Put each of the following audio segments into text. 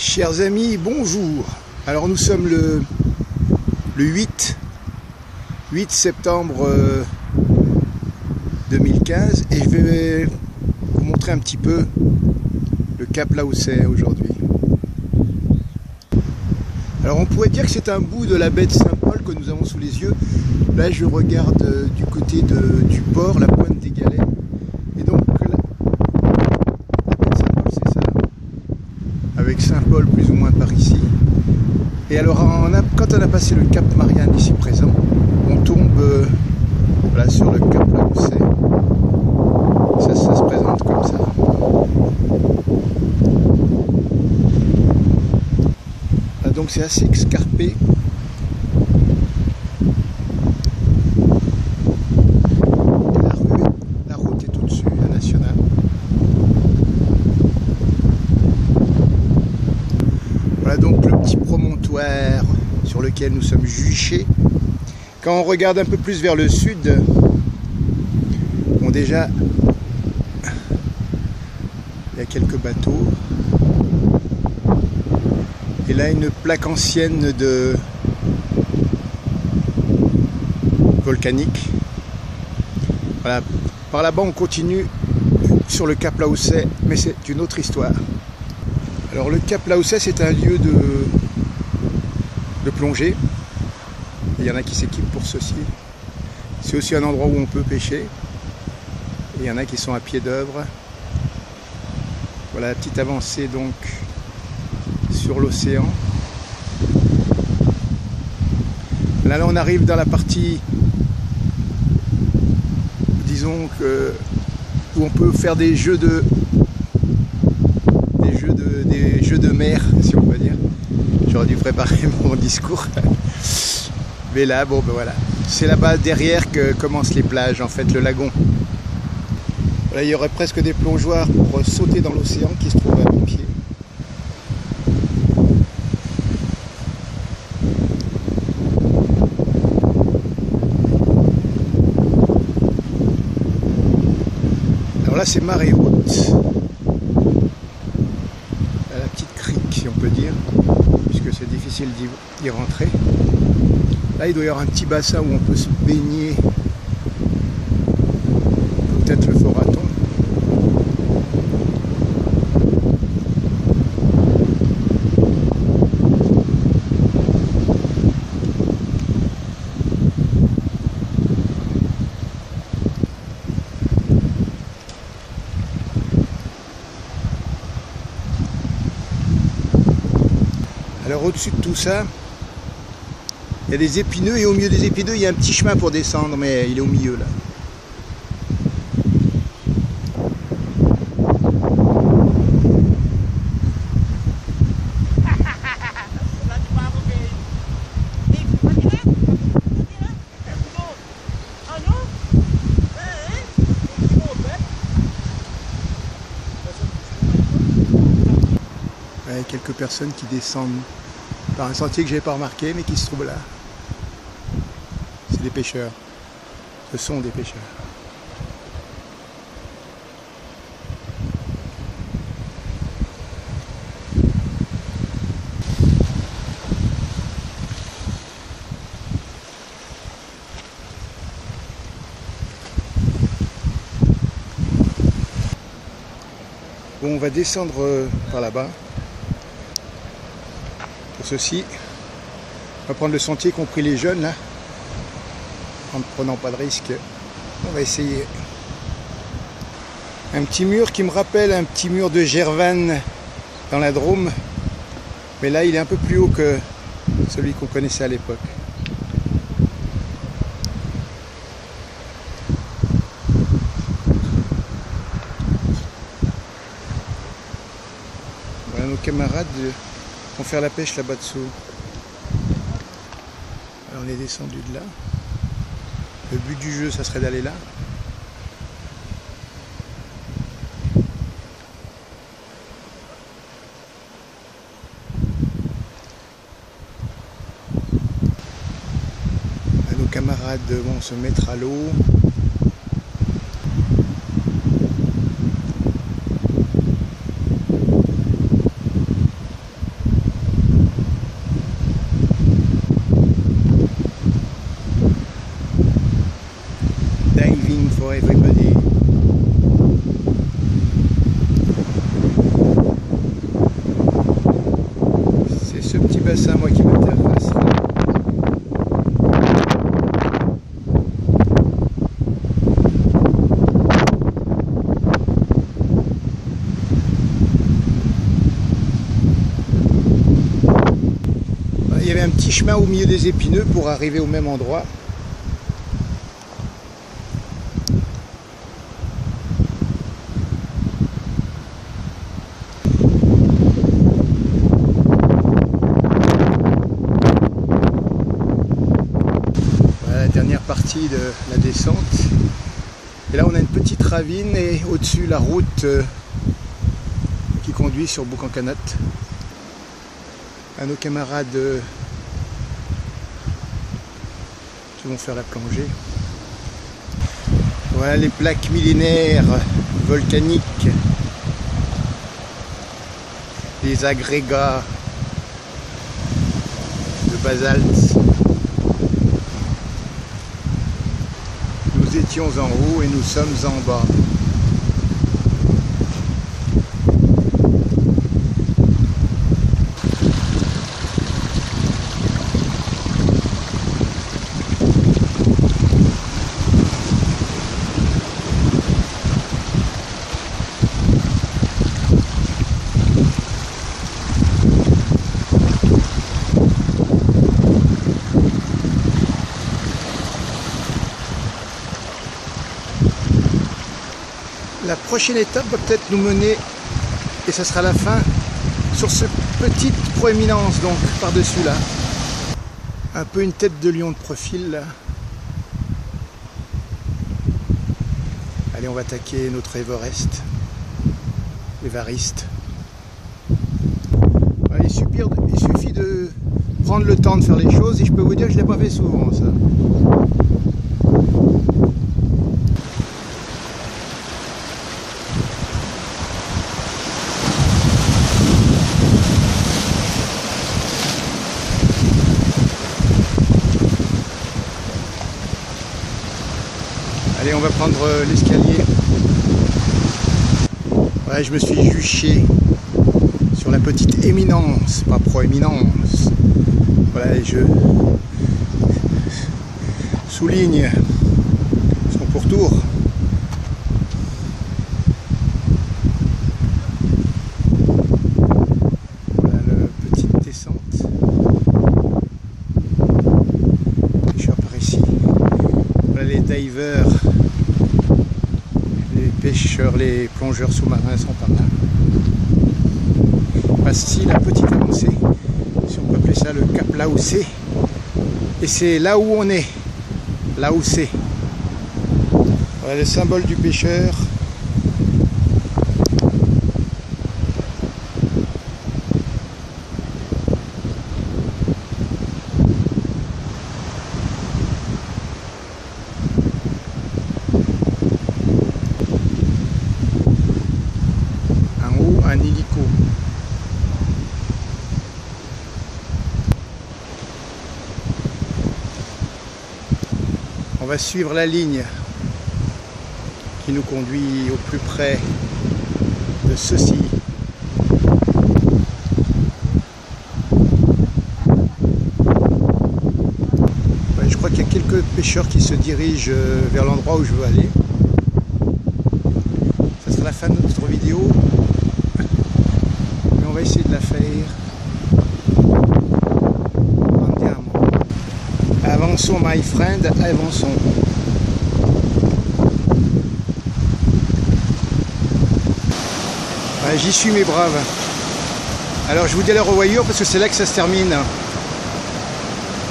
Chers amis, bonjour. Alors nous sommes le 8 septembre 2015 et je vais vous montrer un petit peu le cap Laoussais aujourd'hui. Alors on pourrait dire que c'est un bout de la baie de Saint-Paul que nous avons sous les yeux. Là je regarde du côté du port, la pointe des Galets. Et donc la baie de Saint-Paul c'est ça, avec Saint-Paul plus ou moins par ici. Et alors quand on a passé le cap Marianne ici présent, on tombe voilà, sur le cap Laoussais. Ça se présente comme ça. Là, donc c'est assez escarpé. La route est au-dessus, la nationale. Voilà donc le petit promontoire sur lequel nous sommes juchés. Quand on regarde un peu plus vers le sud, bon déjà il y a quelques bateaux. Et là une plaque ancienne de volcanique. Voilà. Par là-bas on continue sur le cap Laoussais, mais c'est une autre histoire. Alors le cap Laoussais c'est un lieu de plongée. Il y en a qui s'équipent pour ceci. C'est aussi un endroit où on peut pêcher. Et il y en a qui sont à pied d'œuvre. Voilà la petite avancée donc sur l'océan. Là on arrive dans la partie, disons que où on peut faire des jeux de mer, si on peut dire. J'aurais dû préparer mon discours. Mais là, bon ben voilà, c'est là-bas derrière que commencent les plages, en fait, le lagon. Là, il y aurait presque des plongeoires pour sauter dans l'océan qui se trouvent à mes pieds. Alors là, c'est marée haute. La petite crique, si on peut dire, puisque c'est difficile d'y rentrer. Là, il doit y avoir un petit bassin où on peut se baigner. Peut-être le Foraton. Alors au-dessus de tout ça, il y a des épineux et au milieu des épineux, il y a un petit chemin pour descendre, mais il est au milieu là. Il y a quelques personnes qui descendent par un sentier que je n'avais pas remarqué, mais qui se trouve là. C'est des pêcheurs. Ce sont des pêcheurs. Bon, on va descendre par là-bas. Pour ceci, on va prendre le sentier qu'ont pris les jeunes là, en ne prenant pas de risque. On va essayer. Un petit mur qui me rappelle un petit mur de Gervanne dans la Drôme, mais là il est un peu plus haut que celui qu'on connaissait à l'époque. Voilà nos camarades vont faire la pêche là-bas dessous. Alors on est descendu de là. Le but du jeu, ça serait d'aller là. Nos camarades vont se mettre à l'eau. y avait un petit chemin au milieu des épineux pour arriver au même endroit. Voilà la dernière partie de la descente. Et là on a une petite ravine et au-dessus la route qui conduit sur Boucancanat. À nos camarades qui vont faire la plongée. Voilà les plaques millénaires volcaniques, les agrégats de basalte. Nous étions en haut et nous sommes en bas. La prochaine étape va peut-être nous mener, et ça sera la fin, sur cette petite proéminence, donc par-dessus là. Un peu une tête de lion de profil là. Allez, on va attaquer notre Everest, l'Evariste. Voilà, il suffit de prendre le temps de faire les choses, et je peux vous dire que je ne l'ai pas fait souvent ça. Allez, on va prendre l'escalier. Voilà, je me suis juché sur la petite éminence, pas proéminence. Voilà, et je souligne son pourtour. Voilà la petite descente. Je suis par ici. Voilà les divers. Les pêcheurs, les plongeurs sous-marins sont par là. Voici la petite avancée, si on peut appeler ça le cap Laoussé. Et c'est là où on est, Laoussé. Voilà le symbole du pêcheur. Un hélico. On va suivre la ligne qui nous conduit au plus près de ceci. Je crois qu'il y a quelques pêcheurs qui se dirigent vers l'endroit où je veux aller. Ça sera la fin de notre vidéo. On va essayer de la faire. Andiamo. Avançons, my friend, avançons. Ouais, j'y suis, mes braves. Alors je vous dis à la revoyure parce que c'est là que ça se termine.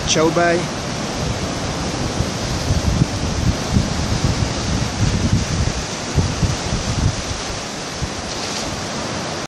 Ciao, bye.